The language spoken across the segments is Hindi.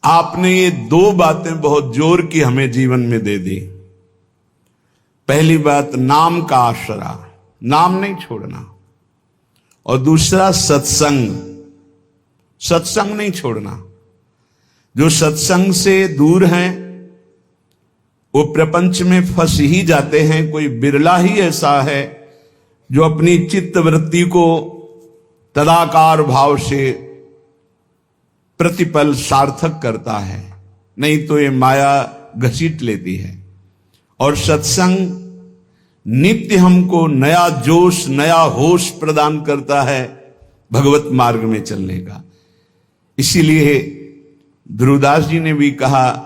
आपने ये दो बातें बहुत जोर की हमें जीवन में दे दी। पहली बात नाम का आसरा, नाम नहीं छोड़ना, और दूसरा सत्संग, सत्संग नहीं छोड़ना। जो सत्संग से दूर हैं वो प्रपंच में फंस ही जाते हैं। कोई बिरला ही ऐसा है जो अपनी चित्त वृत्ति को तदाकार भाव से प्रतिपल सार्थक करता है, नहीं तो ये माया घसीट लेती है। और सत्संग नित्य हमको नया जोश, नया होश प्रदान करता है भगवत मार्ग में चलने का। इसीलिए ध्रुवदास जी ने भी कहा,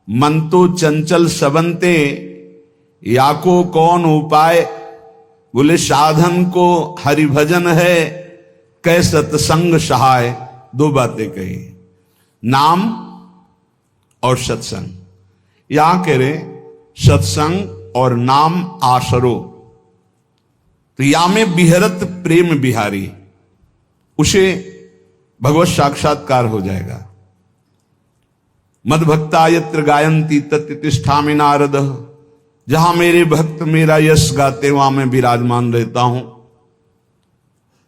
मन तो चंचल सबंते याको कौन उपाय। बोले साधन को हरिभजन है, कै सत्संग सहाय। दो बातें कही, नाम और सत्संग। यहां कह रहे सत्संग और नाम आसरो। तो या में बिहरत प्रेम बिहारी, उसे भगवत साक्षात्कार हो जाएगा। मद भक्ता यत्र गायंती तत्र तिष्ठामि नारद। जहां मेरे भक्त मेरा यश गाते वहां मैं विराजमान रहता हूं।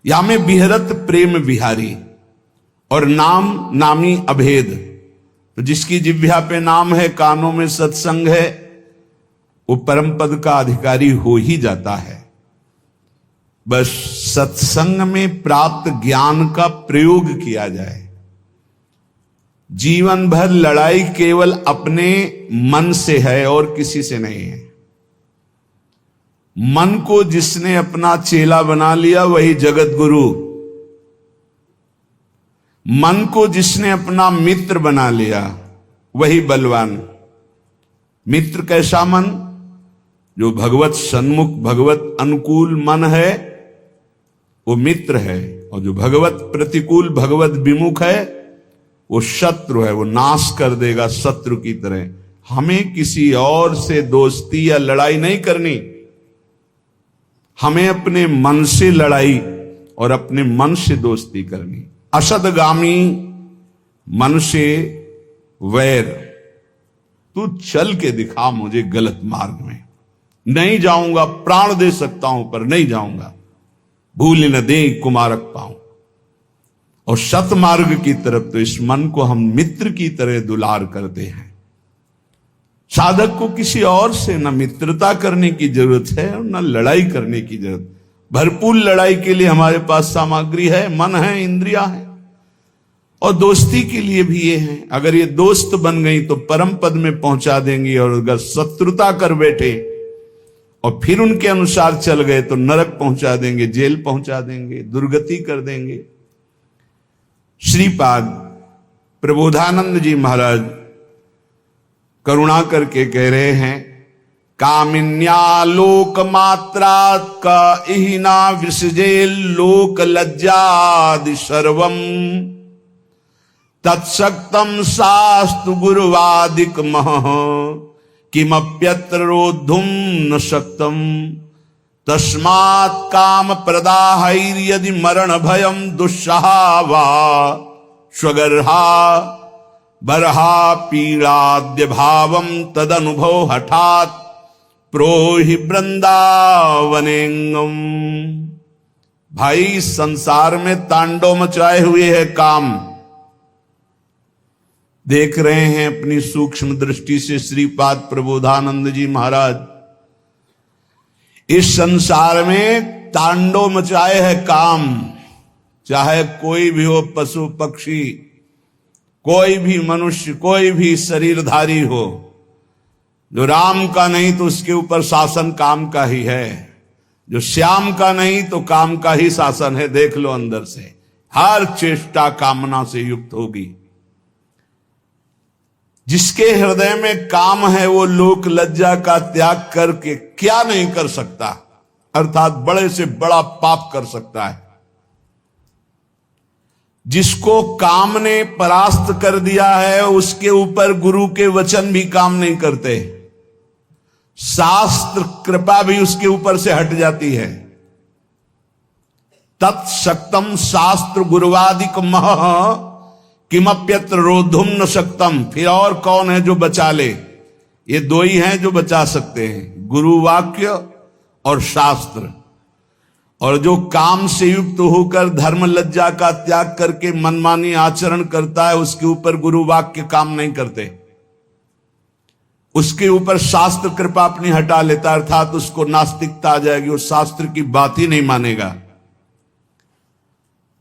या में बिहरत प्रेम बिहारी, और नाम नामी अभेद। तो जिसकी जिह्वा पे नाम है, कानों में सत्संग है, वो परम पद का अधिकारी हो ही जाता है। बस सत्संग में प्राप्त ज्ञान का प्रयोग किया जाए। जीवन भर लड़ाई केवल अपने मन से है और किसी से नहीं है। मन को जिसने अपना चेला बना लिया वही जगत गुरु। मन को जिसने अपना मित्र बना लिया वही बलवान। मित्र कैसा मन? जो भगवत सन्मुख, भगवत अनुकूल मन है वो मित्र है, और जो भगवत प्रतिकूल, भगवत विमुख है वो शत्रु है। वो नाश कर देगा शत्रु की तरह। हमें किसी और से दोस्ती या लड़ाई नहीं करनी, हमें अपने मन से लड़ाई और अपने मन से दोस्ती करनी। असदगामी मन से वैर। तू चल के दिखा मुझे गलत मार्ग में, नहीं जाऊंगा, प्राण दे सकता हूं पर नहीं जाऊंगा, भूल न दे कुमारक पाऊं। और सतमार्ग की तरफ तो इस मन को हम मित्र की तरह दुलार करते हैं। साधक को किसी और से न मित्रता करने की जरूरत है और न लड़ाई करने की जरूरत। भरपूर लड़ाई के लिए हमारे पास सामग्री है, मन है, इंद्रिया है, और दोस्ती के लिए भी ये है। अगर ये दोस्त बन गई तो परम पद में पहुंचा देंगी, और अगर शत्रुता कर बैठे और फिर उनके अनुसार चल गए तो नरक पहुंचा देंगे, जेल पहुंचा देंगे, दुर्गति कर देंगे। श्रीपाद प्रबोधानंद जी महाराज करुणा करके कह रहे हैं, कामिन्या लोक मात्रा का इहिना विसजे लोक लज्जादि सर्वम तत्सक्तम शास्तु गुरुवादिक मह किमप्यत्र रोद्धुम न शक्तम तस्मात् काम प्रदाहैर्यदि मरण भयम दुस्सहावा स्वगर्हा बरहा पीड़ाद्य भावम तदनुभव हठात प्रोहि वृंदावनेंगम। भाई संसार में तांडव मचाए हुए है काम। देख रहे हैं अपनी सूक्ष्म दृष्टि से श्रीपाद प्रबोधानंद जी महाराज। इस संसार में तांडव मचाए है काम। चाहे कोई भी हो, पशु पक्षी, कोई भी मनुष्य, कोई भी शरीरधारी हो, जो राम का नहीं तो उसके ऊपर शासन काम का ही है, जो श्याम का नहीं तो काम का ही शासन है। देख लो अंदर से, हर चेष्टा कामना से युक्त होगी। जिसके हृदय में काम है वो लोक लज्जा का त्याग करके क्या नहीं कर सकता, अर्थात बड़े से बड़ा पाप कर सकता है। जिसको काम ने परास्त कर दिया है उसके ऊपर गुरु के वचन भी काम नहीं करते, शास्त्र कृपा भी उसके ऊपर से हट जाती है। तत्सक्तम शास्त्र गुरुवादिक मह किमप्यत्र रोधुम न शक्तम, फिर और कौन है जो बचा ले। ये दो ही हैं जो बचा सकते हैं, गुरु वाक्य और शास्त्र। और जो काम से युक्त होकर धर्म लज्जा का त्याग करके मनमानी आचरण करता है, उसके ऊपर गुरु वाक्य काम नहीं करते, उसके ऊपर शास्त्र कृपा अपनी हटा लेता, अर्थात उसको नास्तिकता आ जाएगी, उस शास्त्र की बात ही नहीं मानेगा।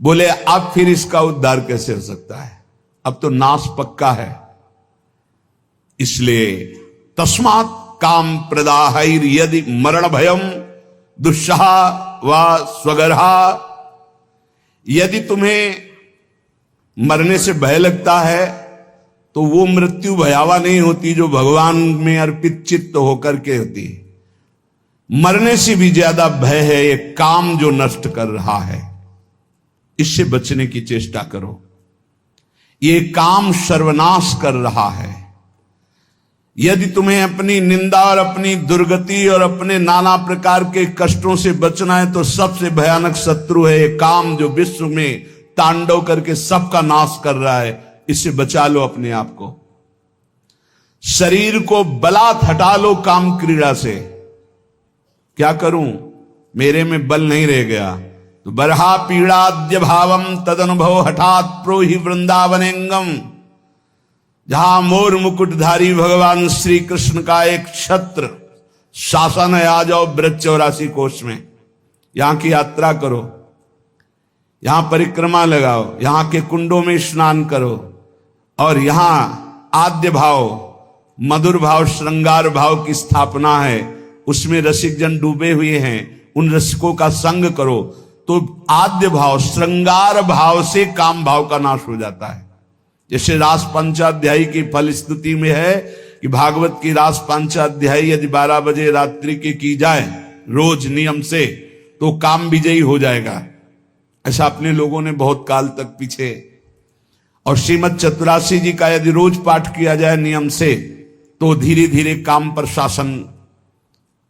बोले अब फिर इसका उद्धार कैसे हो सकता है, अब तो नाश पक्का है। इसलिए तस्मात् काम प्रदाहैर यदि मरण भयम दुस्सह व स्वगर्हा, यदि तुम्हें मरने से भय लगता है तो वो मृत्यु भयावह नहीं होती जो भगवान में अर्पित चित्त होकर के होती है। मरने से भी ज्यादा भय है ये काम जो नष्ट कर रहा है, इससे बचने की चेष्टा करो। ये काम सर्वनाश कर रहा है। यदि तुम्हें अपनी निंदा और अपनी दुर्गति और अपने नाना प्रकार के कष्टों से बचना है तो सबसे भयानक शत्रु है ये काम जो विश्व में तांडव करके सबका नाश कर रहा है। इससे बचा लो अपने आप को। शरीर को बलात् हटा लो काम क्रीड़ा से। क्या करूं, मेरे में बल नहीं रह गया तो बरहा पीड़ाद्य भावम तद अनुभव हठात प्रोहि वृंदावनेंगम। जहां मोर मुकुटधारी भगवान श्री कृष्ण का एक छत्र शासन है, आ जाओ ब्रज 84 कोष में, यहां की यात्रा करो, यहां परिक्रमा लगाओ, यहां के कुंडों में स्नान करो, और यहां आद्य भाव, मधुर भाव, श्रृंगार भाव की स्थापना है, उसमें रसिक जन डूबे हुए हैं, उन रसिकों का संग करो तो आद्य भाव, श्रृंगार भाव से काम भाव का नाश हो जाता है। जैसे रास पंचाध्यायी की फल स्तुति में है कि भागवत की रास पंचाध्यायी यदि 12 बजे रात्रि की जाए रोज नियम से तो काम विजयी हो जाएगा। ऐसा अपने लोगों ने बहुत काल तक पीछे। और श्रीमद चतुरासी जी का यदि रोज पाठ किया जाए नियम से तो धीरे धीरे काम पर शासन,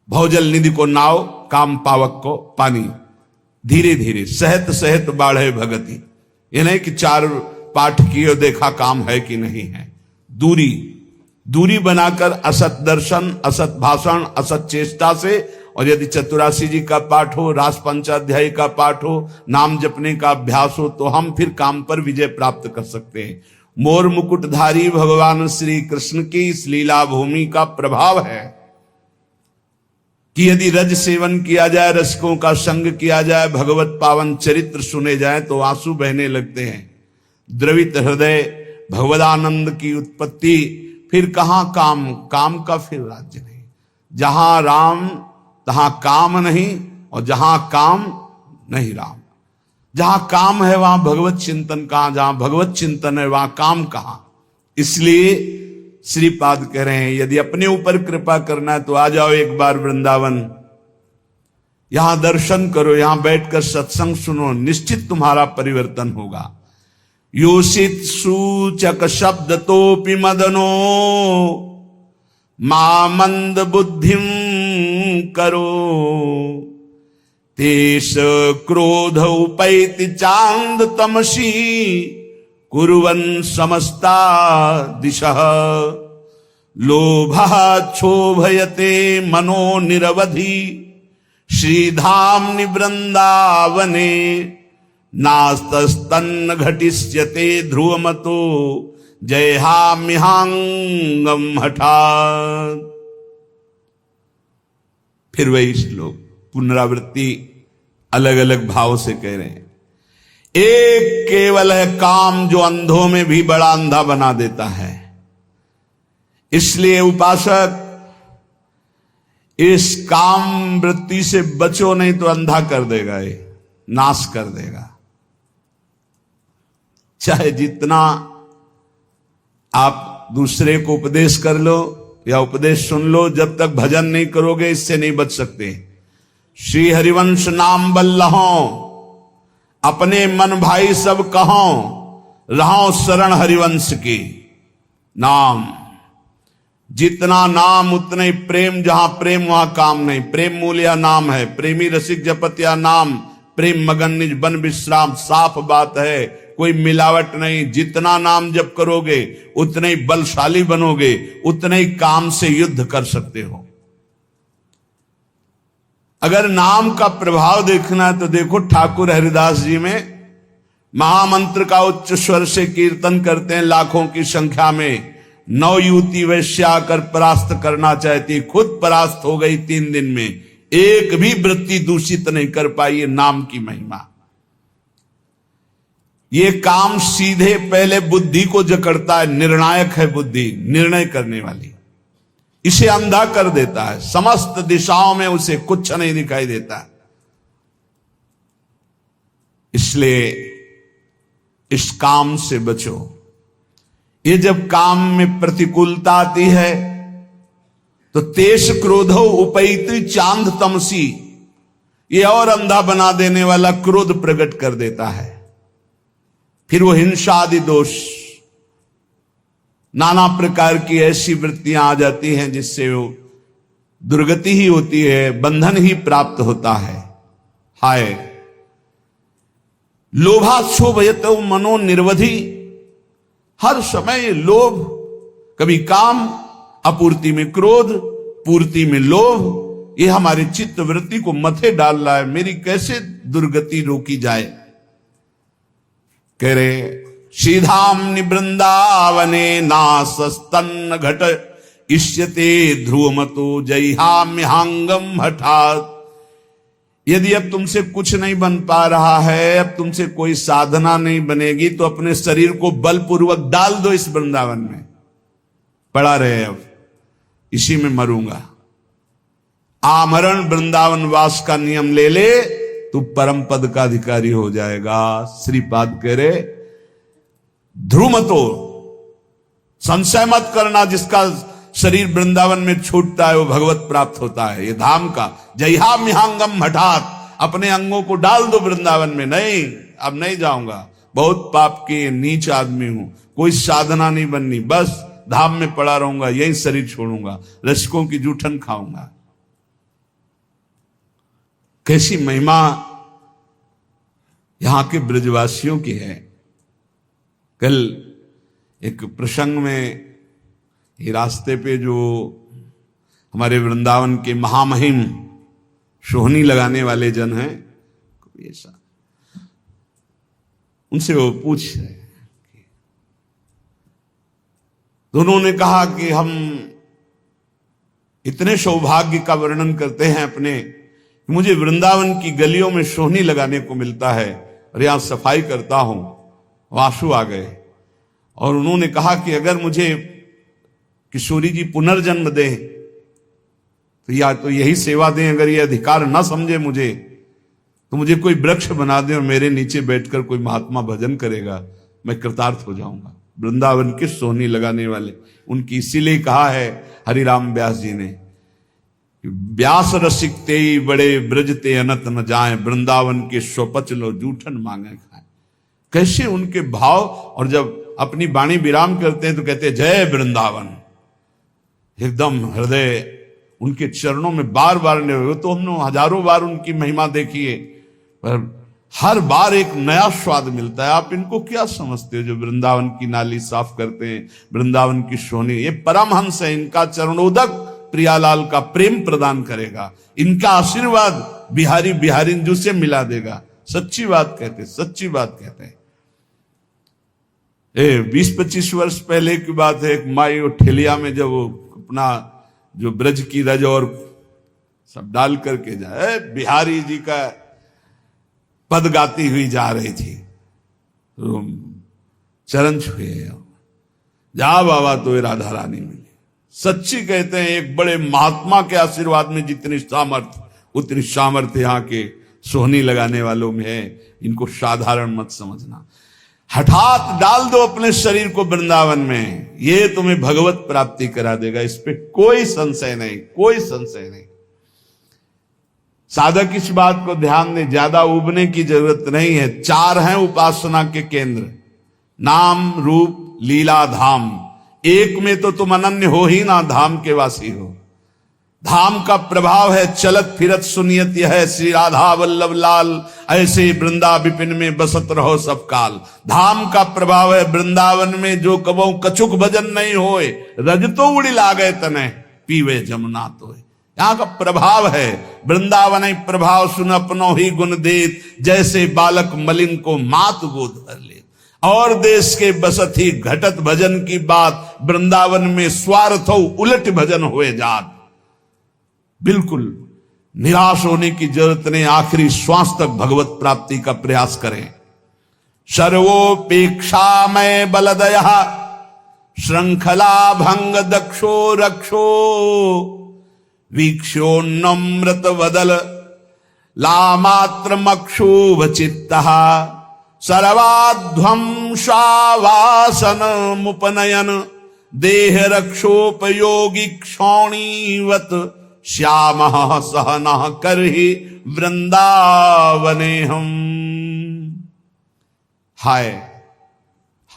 भौजल निधि को नाव, काम पावक को पानी, धीरे धीरे सहत सहत बाढ़े भगति। ये नहीं कि 4 पाठ किए देखा काम है कि नहीं है। दूरी बनाकर असत दर्शन, असत भाषण, असत चेष्टा से, और यदि चतुरासी जी का पाठ हो, रास पंचाध्यायी का पाठ हो, नाम जपने का अभ्यास हो, तो हम फिर काम पर विजय प्राप्त कर सकते हैं। मोर मुकुटधारी भगवान श्री कृष्ण की इस लीला भूमि का प्रभाव है कि यदि रज सेवन किया जाए, रसिकों का संग किया जाए, भगवत पावन चरित्र सुने जाए तो आंसू बहने लगते हैं। द्रवित हृदय भगवदानंद की उत्पत्ति। फिर कहां काम का फिर राज्य नहीं। जहां राम तहां काम नहीं, और जहां काम नहीं राम। जहां काम है वहां भगवत चिंतन कहां, जहां भगवत चिंतन है वहां काम कहां। इसलिए श्रीपाद कह रहे हैं यदि अपने ऊपर कृपा करना है तो आ जाओ एक बार वृंदावन, यहां दर्शन करो, यहां बैठकर सत्संग सुनो, निश्चित तुम्हारा परिवर्तन होगा। योषित सूचक शब्द तोपि मदनो मामंद बुद्धिम करो, तेष क्रोध उपैति चांद तमसी कुर्वन् समस्ता दिशः, लोभः क्षोभयते मनो निरवधि श्रीधाम्नि वृंदावने, नास्तस्तन्न घटिष्यते ध्रुवमतो जयहाम्यहांगम हठात्। फिर वही श्लोक पुनरावृत्ति अलग अलग भाव से कह रहे हैं। एक केवल है काम जो अंधों में भी बड़ा अंधा बना देता है। इसलिए उपासक इस काम वृत्ति से बचो, नहीं तो अंधा कर देगा, ये नाश कर देगा। चाहे जितना आप दूसरे को उपदेश कर लो या उपदेश सुन लो, जब तक भजन नहीं करोगे इससे नहीं बच सकते। श्री हरिवंश नाम बल्लहो, अपने मन भाई सब कहो, रहो शरण हरिवंश की। नाम, जितना नाम उतना ही प्रेम, जहां प्रेम वहां काम नहीं। प्रेम मूल्य नाम है, प्रेमी रसिक जपत या नाम, प्रेम मगन निज बन विश्राम। साफ बात है, कोई मिलावट नहीं। जितना नाम जप करोगे उतने ही बलशाली बनोगे, उतने ही काम से युद्ध कर सकते हो। अगर नाम का प्रभाव देखना है तो देखो ठाकुर हरिदास जी में महामंत्र का उच्च स्वर से कीर्तन करते हैं लाखों की संख्या में। 9 युवती वैश्या आकर परास्त करना चाहती, खुद परास्त हो गई 3 दिन में, एक भी वृत्ति दूषित नहीं कर पाई। नाम की महिमा। ये काम सीधे पहले बुद्धि को जकड़ता है। निर्णायक है बुद्धि, निर्णय करने वाली। इसे अंधा कर देता है, समस्त दिशाओं में उसे कुछ नहीं दिखाई देता। इसलिए इस काम से बचो। ये जब काम में प्रतिकूलता आती है तो तेज क्रोधो उपैति चांद तमसी, ये और अंधा बना देने वाला क्रोध प्रकट कर देता है। फिर वो हिंसा आदि दोष, नाना प्रकार की ऐसी वृत्तियां आ जाती हैं जिससे वो दुर्गति ही होती है, बंधन ही प्राप्त होता है। हाय लोभाक्षोभयत मनो निर्वधि, हर समय लोभ, कभी काम, अपूर्ति में क्रोध, पूर्ति में लोभ, ये हमारी चित्त वृत्ति को मथे डाल रहा है। मेरी कैसे दुर्गति रोकी जाए। कह रहे सीधाम निवृंदावने नासस्तन्न घट इष्यते ध्रुवमतो जयहाम्यहांगम हठात। यदि अब तुमसे कुछ नहीं बन पा रहा है, अब तुमसे कोई साधना नहीं बनेगी, तो अपने शरीर को बलपूर्वक डाल दो इस वृंदावन में, पड़ा रहे अब इसी में मरूंगा। आमरण वृंदावन वास का नियम ले ले, तू परम पद का अधिकारी हो जाएगा। श्रीपाद कह रहे ध्रुमतो, संशय मत करना, जिसका शरीर वृंदावन में छूटता है वो भगवत प्राप्त होता है। ये धाम का जयहा मिहांगम हठात, अपने अंगों को डाल दो वृंदावन में। नहीं, अब नहीं जाऊंगा, बहुत पाप के नीच आदमी हूं, कोई साधना नहीं बननी, बस धाम में पड़ा रहूंगा, यही शरीर छोड़ूंगा, रसिकों की जूठन खाऊंगा। कैसी महिमा यहां के ब्रजवासियों की है। कल एक प्रसंग में ये रास्ते पे जो हमारे वृंदावन के महामहिम सोहनी लगाने वाले जन हैं, ऐसा उनसे वो पूछ रहे हैं, तो उन्होंने कहा कि हम इतने सौभाग्य का वर्णन करते हैं अपने, मुझे वृंदावन की गलियों में सोहनी लगाने को मिलता है और यहां सफाई करता हूं। वासु आ गए और उन्होंने कहा कि अगर मुझे किशोरी जी पुनर्जन्म दें तो या तो यही सेवा दें, अगर ये अधिकार ना समझे मुझे तो मुझे कोई वृक्ष बना दें और मेरे नीचे बैठकर कोई महात्मा भजन करेगा, मैं कृतार्थ हो जाऊंगा। वृंदावन के सोहनी लगाने वाले, उनकी इसीलिए कहा है हरिराम व्यास जी ने, व्यास रसिक ते बड़े ब्रजते अनत न जाए, वृंदावन के स्वपच लो जूठन मांगे खाए। कैसे उनके भाव, और जब अपनी वाणी विराम करते हैं तो कहते हैं जय वृंदावन, एकदम हृदय उनके चरणों में बार बार वो तो हमने हजारों बार उनकी महिमा देखी है, पर हर बार एक नया स्वाद मिलता है। आप इनको क्या समझते हो जो वृंदावन की नाली साफ करते हैं, वृंदावन की सोहनी, ये परमहंस है, इनका चरणोदक प्रियालाल का प्रेम प्रदान करेगा, इनका आशीर्वाद बिहारी बिहारिंजू से मिला देगा। सच्ची बात कहते, सच्ची बात कहते हैं। 20-25 वर्ष पहले की बात है, एक माई और ठेलिया में जब वो अपना जो ब्रज की रज और सब डाल करके जाए, बिहारी जी का पद गाती हुई जा रही थी, तो चरण छुए, जा बाबा तो राधा रानी मिली। सच्ची कहते हैं, एक बड़े महात्मा के आशीर्वाद में जितनी सामर्थ्य उतनी सामर्थ्य यहाँ के सोहनी लगाने वालों में है। इनको साधारण मत समझना। हठात डाल दो अपने शरीर को वृंदावन में, ये तुम्हें भगवत प्राप्ति करा देगा, इस पे कोई संशय नहीं, कोई संशय नहीं। साधक इस बात को ध्यान दें, ज्यादा उबने की जरूरत नहीं है। 4 हैं उपासना के केंद्र, नाम रूप लीला धाम। एक में तो तुम अनन्य हो ही ना, धाम के वासी हो। धाम का प्रभाव है चलत फिरत सुनियत यह श्री राधा वल्लभ लाल, ऐसे वृंदा विपिन में बसत रहो सब काल। धाम का प्रभाव है वृंदावन में जो कबो कछुक भजन नहीं होए, रज तो उड़ी लागे तने पीवे जमुना तो। यहाँ का प्रभाव है वृंदावन प्रभाव सुन अपनो ही गुण देत, जैसे बालक मलिन को मात गोद धर ले। और देश के बसत ही घटत भजन की बात, वृंदावन में स्वार्थ उलट भजन हुए जात। बिल्कुल निराश होने की जरूरत नहीं, आखिरी श्वास तक भगवत प्राप्ति का प्रयास करें। सर्वोपेक्षा में बलदया श्रृंखला भंग दक्षो रक्षो, वीक्षो नम्रत वदल लामात्र मक्षुभ चित्तः, सर्वाध्वंसावासन मुपनयन देह रक्षोपयोगी क्षौणीवत, श्याम सहन करहि वृंदावने हम। हाय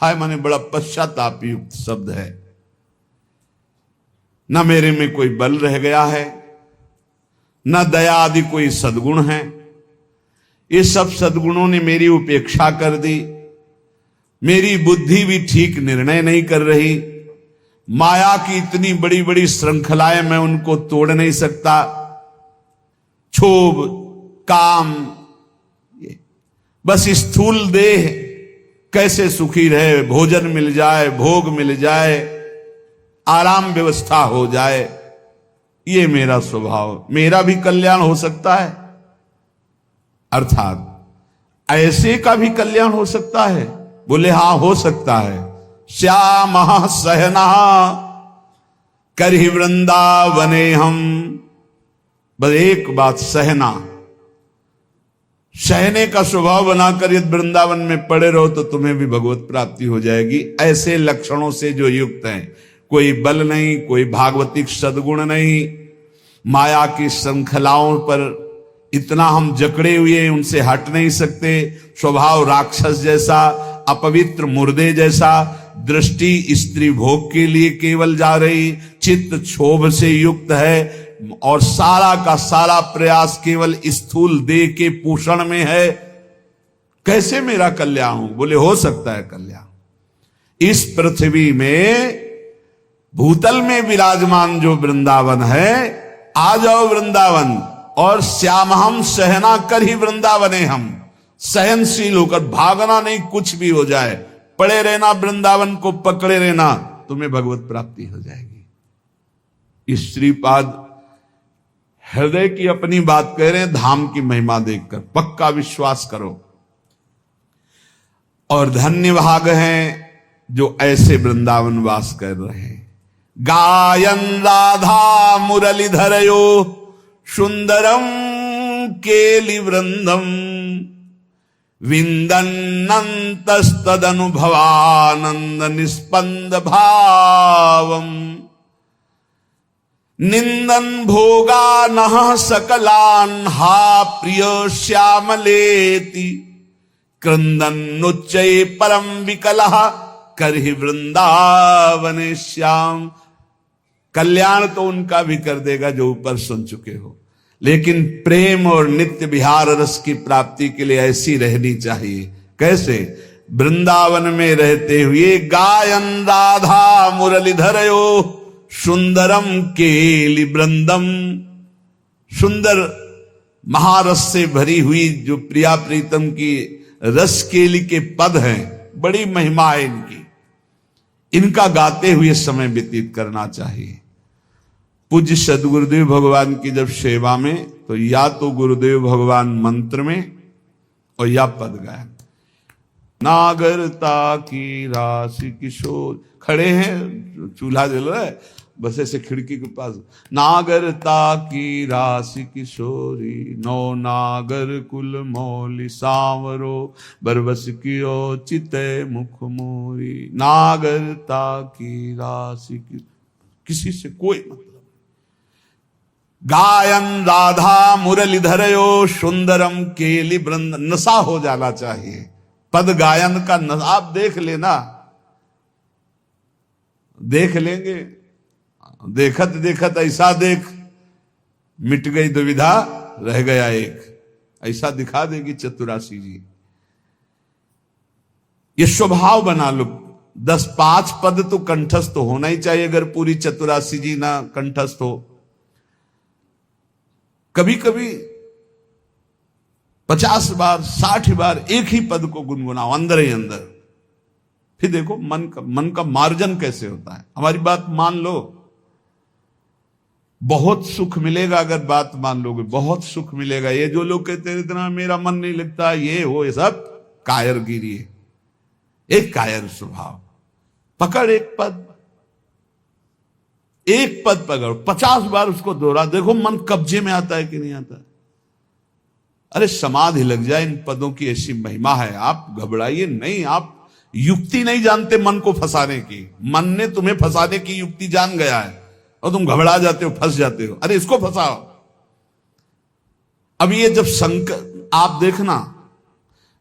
हाय माने बड़ा पश्चाताप युक्त शब्द है। न मेरे में कोई बल रह गया है, न दया आदि कोई सद्गुण है। ये सब सद्गुणों ने मेरी उपेक्षा कर दी। मेरी बुद्धि भी ठीक निर्णय नहीं कर रही। माया की इतनी बड़ी बड़ी श्रृंखलाएं, मैं उनको तोड़ नहीं सकता। क्षोभ, काम, बस स्थूल देह कैसे सुखी रहे, भोजन मिल जाए, भोग मिल जाए, आराम व्यवस्था हो जाए, ये मेरा स्वभाव। मेरा भी कल्याण हो सकता है, अर्थात ऐसे का भी कल्याण हो सकता है। बोले हां हो सकता है। श्याम सहना करहि वृंदावने हम। बस एक बात, सहना, सहने का स्वभाव बनाकर यदि वृंदावन में पड़े रहो तो तुम्हें भी भगवत प्राप्ति हो जाएगी। ऐसे लक्षणों से जो युक्त हैं, कोई बल नहीं, कोई भागवतिक सद्गुण नहीं, माया की श्रृंखलाओं पर इतना हम जकड़े हुए उनसे हट नहीं सकते, स्वभाव राक्षस जैसा, अपवित्र मुर्दे जैसा, दृष्टि स्त्री भोग के लिए केवल जा रही, चित्त क्षोभ से युक्त है और सारा का सारा प्रयास केवल स्थूल देह के पोषण में है। कैसे मेरा कल्याण हो? बोले हो सकता है कल्याण। इस पृथ्वी में भूतल में विराजमान जो वृंदावन है, आ जाओ वृंदावन और श्यामहम सहना कर ही वृंदावने हम। सहनशील होकर भागना नहीं, कुछ भी हो जाए, पड़े रहना, वृंदावन को पकड़े रहना, तुम्हें भगवत प्राप्ति हो जाएगी। श्रीपाद हृदय की अपनी बात कह रहे हैं, धाम की महिमा देखकर पक्का विश्वास करो। और धन्य भाग हैं जो ऐसे वृंदावन वास कर रहे हैं। गायन राधा मुरलीधरयो सुंदरम केलि वृंदम, विंदन्नन्तस्तदनुभवानंद निस्पंद भावम, निंदन भोगा नः सकलान हा प्रिय श्यामलेति, क्रंदन्नुच्चये परम विकलः करहि वृंदावने श्याम। कल्याण तो उनका भी कर देगा जो ऊपर सुन चुके हो, लेकिन प्रेम और नित्य विहार रस की प्राप्ति के लिए ऐसी रहनी चाहिए। कैसे? वृंदावन में रहते हुए गायन राधा मुरलीधरयो सुंदरम केलि वृंदम, सुंदर महारस से भरी हुई जो प्रिया प्रीतम की रस केली के पद हैं, बड़ी महिमा है इनकी। इनका गाते हुए समय व्यतीत करना चाहिए। पूज्य सदगुरुदेव भगवान की जब सेवा में, तो या तो गुरुदेव भगवान मंत्र में और या पद गायन। नागरता की राशि किशोर, खड़े हैं, चूल्हा जल रहा है, बस ऐसे खिड़की के पास, नागरता की राशि किशोरी, नौ नागर कुल मौली सांवरो, बरबस कियो चिते मुख मोरी। नागरता की राशि की, किसी से कोई मतलब। गायन राधा मुरलीधरयो सुंदरम केलि वृंद, नशा हो जाना चाहिए पद गायन का। आप देख लेना, देख लेंगे, देखत देखत ऐसा देख मिट गई दुविधा, रह गया एक। ऐसा दिखा देगी चतुरासी जी। ये स्वभाव बना लो। 10-5 पद तो कंठस्थ होना ही चाहिए, अगर पूरी चतुरासी जी ना कंठस्थ हो। कभी कभी 50 बार 60 बार एक ही पद को गुनगुनाओ अंदर ही अंदर। फिर देखो मन का मार्जन कैसे होता है। हमारी बात मान लो, बहुत सुख मिलेगा। अगर बात मान लोगे बहुत सुख मिलेगा। ये जो लोग कहते हैं इतना मेरा मन नहीं लगता, ये हो, ये सब कायरगिरी है, एक कायर स्वभाव। पकड़ एक पद पकड़, 50 बार उसको दोहरा, देखो मन कब्जे में आता है कि नहीं आता। अरे समाधि लग जाए, इन पदों की ऐसी महिमा है। आप घबराइए नहीं, आप युक्ति नहीं जानते मन को फंसाने की। मन ने तुम्हें फंसाने की युक्ति जान गया है और तुम घबरा जाते हो, फंस जाते हो। अरे इसको फंसाओ। अब ये जब आप देखना,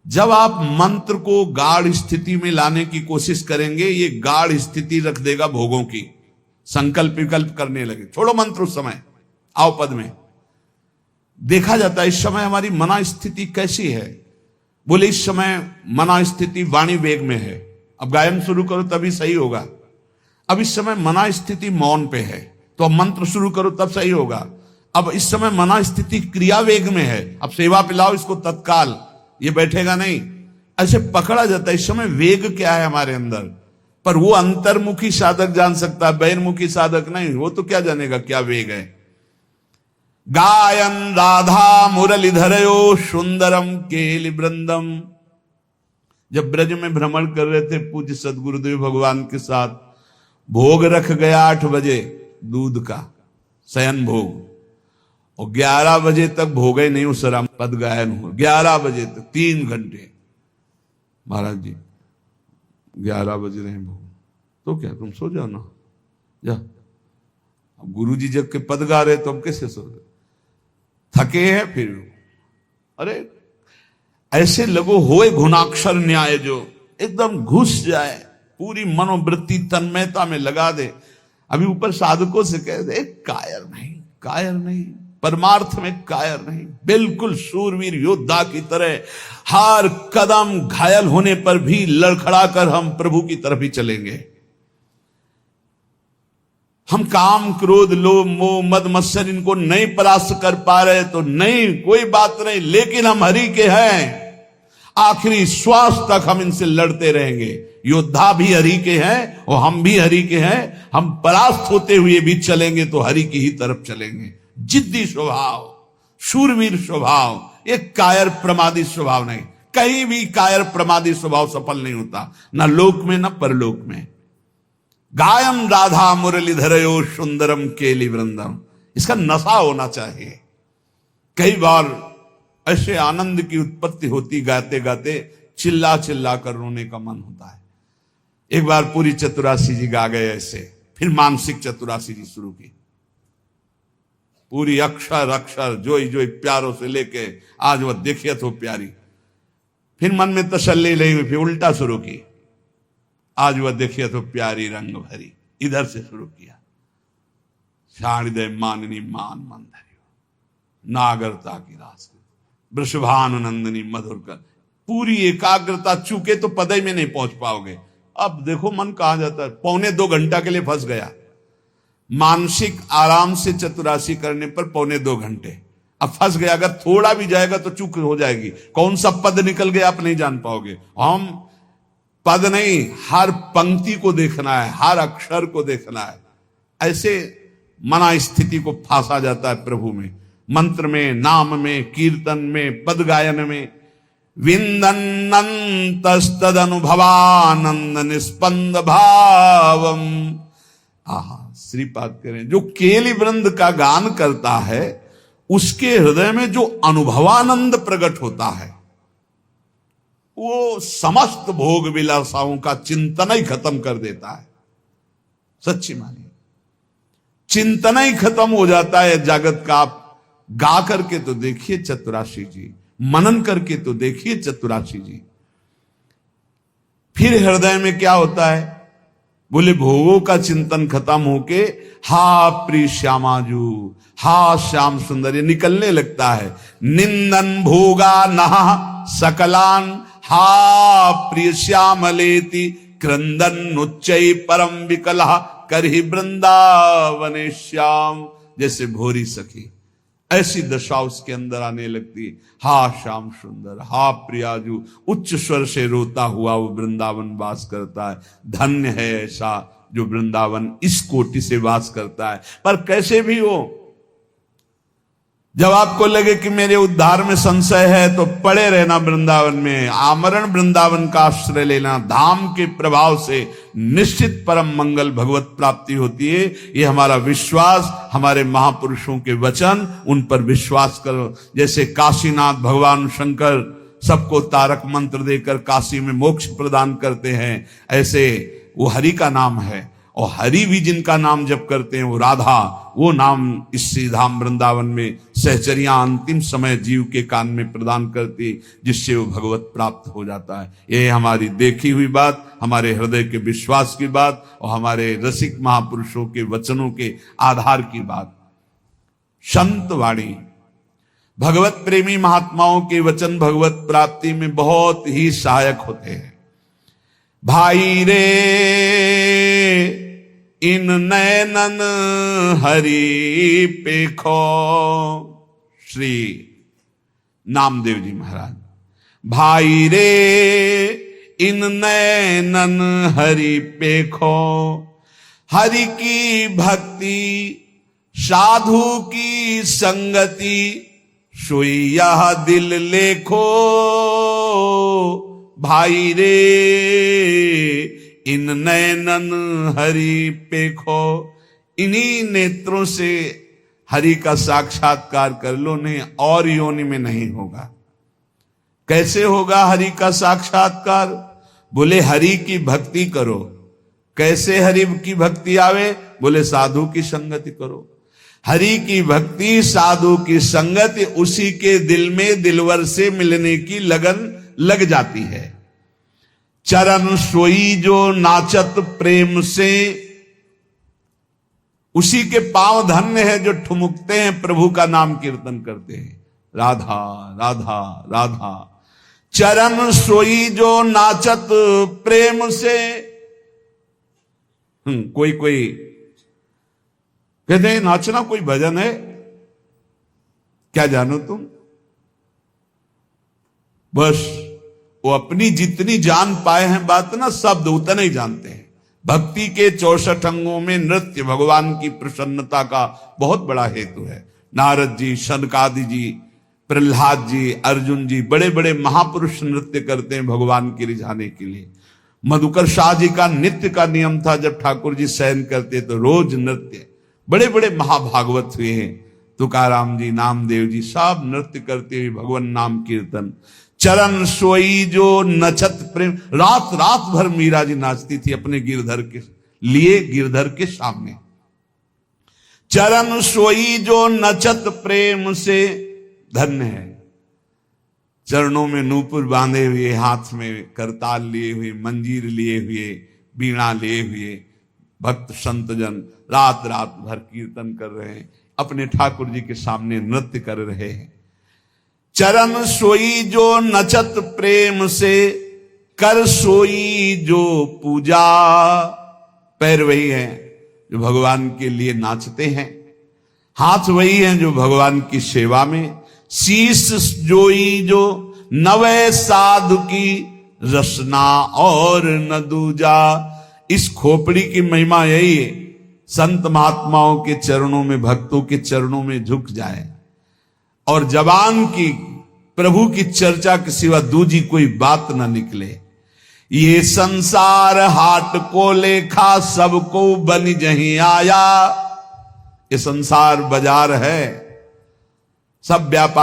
जब आप मंत्र को गाढ़ स्थिति में लाने की कोशिश करेंगे, ये गाढ़ स्थिति रख देगा भोगों की। संकल्प विकल्प करने लगे, छोड़ो मंत्र उस समय, आओ पद में। देखा जाता है इस समय हमारी मना स्थिति कैसी है। बोले इस समय मना स्थिति वाणी वेग में है। अब गायन शुरू करो तभी सही होगा। अब इस समय मना स्थिति मौन पे है, तो अब मंत्र शुरू करो तब सही होगा। अब इस समय मना स्थिति क्रिया वेग में है, अब सेवा पिलाओ इसको तत्काल, ये बैठेगा नहीं। ऐसे पकड़ा जाता है। इस समय वेग क्या है हमारे अंदर, पर वो अंतर्मुखी साधक जान सकता है, बहिर्मुखी साधक नहीं। वो तो क्या जानेगा क्या वेग है। गायन राधा मुरलीधरयो सुंदरम केलि वृंदम। जब ब्रज में भ्रमण कर रहे थे पूज्य सदगुरुदेव भगवान के साथ, भोग रख गया 8 बजे दूध का शयन भोग, और 11 बजे तक भोगे नहीं उस राम पद गायन हो। 11 बजे तक 3 घंटे। महाराज जी 11 बज रहे हैं भोग, तो क्या तुम सो जाओ ना, जा। अब गुरु जी जब के पद गा रहे तो हम कैसे सो रहे, थके हैं फिर। अरे ऐसे लगो होए घुनाक्षर न्याय, जो एकदम घुस जाए, पूरी मनोवृत्ति तन्मयता में लगा दे। अभी ऊपर साधकों से कह दे कायर नहीं, परमार्थ में कायर नहीं, बिल्कुल शूरवीर योद्धा की तरह हर कदम घायल होने पर भी लड़खड़ा कर हम प्रभु की तरफ ही चलेंगे। हम काम क्रोध लोभ मोह मद मत्सर इनको नहीं परास्त कर पा रहे तो नहीं, कोई बात नहीं, लेकिन हम हरि के हैं। आखिरी श्वास तक हम इनसे लड़ते रहेंगे। योद्धा भी हरि के हैं और हम भी हरि के हैं। हम परास्त होते हुए भी चलेंगे तो हरि की ही तरफ चलेंगे। जिद्दी स्वभाव, शूरवीर स्वभाव, एक कायर प्रमादी स्वभाव नहीं। कहीं भी कायर प्रमादी स्वभाव सफल नहीं होता, ना लोक में ना परलोक में। गायन राधा मुरलीधरयो सुंदरम केलि वृंदम, इसका नशा होना चाहिए। कई बार ऐसे आनंद की उत्पत्ति होती, गाते गाते चिल्ला चिल्ला कर रोने का मन होता है। एक बार पूरी चतुरासी जी गा गए ऐसे, फिर मानसिक चतुरासी जी शुरू की। पूरी अक्षर अक्षर जोई जोई प्यारों से लेके आज वह देखिए तो प्यारी। फिर मन में तसल्ली नहीं हुई, फिर उल्टा शुरू की। आज वह देखिए तो प्यारी रंग भरी, इधर से शुरू किया। शारदे माननी मान मंधरी नागरता की रास वृषभानुनंदनी मधुर कर। पूरी एकाग्रता, चूके तो पदय में नहीं पहुंच पाओगे। अब देखो मन कहां जाता है, 1.25 घंटा के लिए फंस गया। मानसिक आराम से चतुरासी करने पर 1.25 घंटे अब फंस गया। अगर थोड़ा भी जाएगा तो चूक हो जाएगी। कौन सा पद निकल गया आप नहीं जान पाओगे। हम पद नहीं, हर पंक्ति को देखना है, हर अक्षर को देखना है। ऐसे मना स्थिति को फांसा जाता है प्रभु में, मंत्र में, नाम में, कीर्तन में, पद गायन में। विंदन्नन्तस्तद अनुभवानंद निस्पंद भावम। आहा, श्रीपाद करें, जो केलि वृंद का गान करता है उसके हृदय में जो अनुभवानंद प्रकट होता है, वो समस्त भोग विलासाओं का चिंतन ही खत्म कर देता है। सच्ची मानिए, चिंतन ही खत्म हो जाता है जगत का। आप गा करके तो देखिए चतुरासी जी, मनन करके तो देखिए चतुरासी जी। फिर हृदय में क्या होता है, बोले भोगों का चिंतन खत्म होके हा प्रिय श्यामाजू, हा श्याम सुंदर, ये निकलने लगता है। निंदन भोगा नहा सकलान, हा प्रिय श्यामलेति क्रंदन उच्चै परम विकला करहि वृंदावने श्याम। जैसे भोरी सखी, ऐसी दशा उसके अंदर आने लगती। हा श्याम सुंदर, हा प्रियाजू, उच्च स्वर से रोता हुआ वो वृंदावन वास करता है। धन्य है ऐसा जो वृंदावन इस कोटि से वास करता है। पर कैसे भी हो, जब आपको लगे कि मेरे उद्धार में संशय है तो पड़े रहना वृंदावन में, आमरण वृंदावन का आश्रय लेना। धाम के प्रभाव से निश्चित परम मंगल भगवत प्राप्ति होती है। ये हमारा विश्वास, हमारे महापुरुषों के वचन, उन पर विश्वास करो। जैसे काशीनाथ भगवान शंकर सबको तारक मंत्र देकर काशी में मोक्ष प्रदान करते हैं, ऐसे वो हरि का नाम है। और हरि भी जिनका नाम जप करते हैं वो राधा, वो नाम इस श्रीधाम वृंदावन में सहचरियां अंतिम समय जीव के कान में प्रदान करती, जिससे वो भगवत प्राप्त हो जाता है। ये हमारी देखी हुई बात, हमारे हृदय के विश्वास की बात और हमारे रसिक महापुरुषों के वचनों के आधार की बात। संत वाणी, भगवत प्रेमी महात्माओं के वचन भगवत प्राप्ति में बहुत ही सहायक होते हैं। भाई रे इन नैनन हरि पेखो, श्री नामदेव जी महाराज। भाई रे इन नैनन हरि पेखो, हरि की भक्ति साधु की संगति, सोई यह दिल लेखो। भाई रे इन नैनन हरि पेखो, इन्हीं नेत्रों से हरि का साक्षात्कार कर लो, नहीं और योनि में नहीं होगा। कैसे होगा हरि का साक्षात्कार? बोले हरि की भक्ति करो। कैसे हरि की भक्ति आवे? बोले साधु की संगति करो। हरि की भक्ति, साधु की संगति, उसी के दिल में दिलवर से मिलने की लगन लग जाती है। चरण सोई जो नाचत प्रेम से, उसी के पांव धन्य है जो ठुमुकते हैं, प्रभु का नाम कीर्तन करते हैं। राधा राधा राधा। चरण सोई जो नाचत प्रेम से। कोई कोई कहते हैं नाचना कोई भजन है, क्या जानो तुम? बस वो अपनी जितनी जान पाए हैं बात ना, शब्द उतना ही जानते हैं। भक्ति के 64 अंगों में नृत्य भगवान की प्रसन्नता का बहुत बड़ा हेतु है। नारद जी, शनकादि जी, प्रहलाद जी, अर्जुन जी, बड़े बड़े महापुरुष नृत्य करते हैं भगवान के रिझाने के लिए। मधुकर शाह जी का नित्य का नियम था, जब ठाकुर जी शयन करते तो रोज नृत्य। बड़े बड़े महाभागवत हुए हैं, तुकाराम जी, नामदेव जी, सब नृत्य करते हुए भगवान नाम कीर्तन। चरण सोई जो नचत प्रेम, रात रात भर मीरा जी नाचती थी अपने गिरधर के लिए, गिरधर के सामने। चरण सोई जो नचत प्रेम से, धन्य है। चरणों में नूपुर बांधे हुए, हाथ में करताल लिए हुए, मंजीर लिए हुए, बीणा लिए हुए भक्त संतजन रात रात भर कीर्तन कर रहे हैं, अपने ठाकुर जी के सामने नृत्य कर रहे हैं। चरण सोई जो नचत प्रेम से, कर सोई जो पूजा। पैर वही है जो भगवान के लिए नाचते हैं, हाथ वही हैं जो भगवान की सेवा में। शीश जोई जो नवे साधु की, रसना और न दूजा। इस खोपड़ी की महिमा यही है, संत महात्माओं के चरणों में, भक्तों के चरणों में झुक जाए और जबान की प्रभु की चर्चा के सिवा दूजी कोई बात न निकले। ये संसार हाट को लेखा, सबको बन जहीं आया। ये संसार बाजार है, सब व्यापार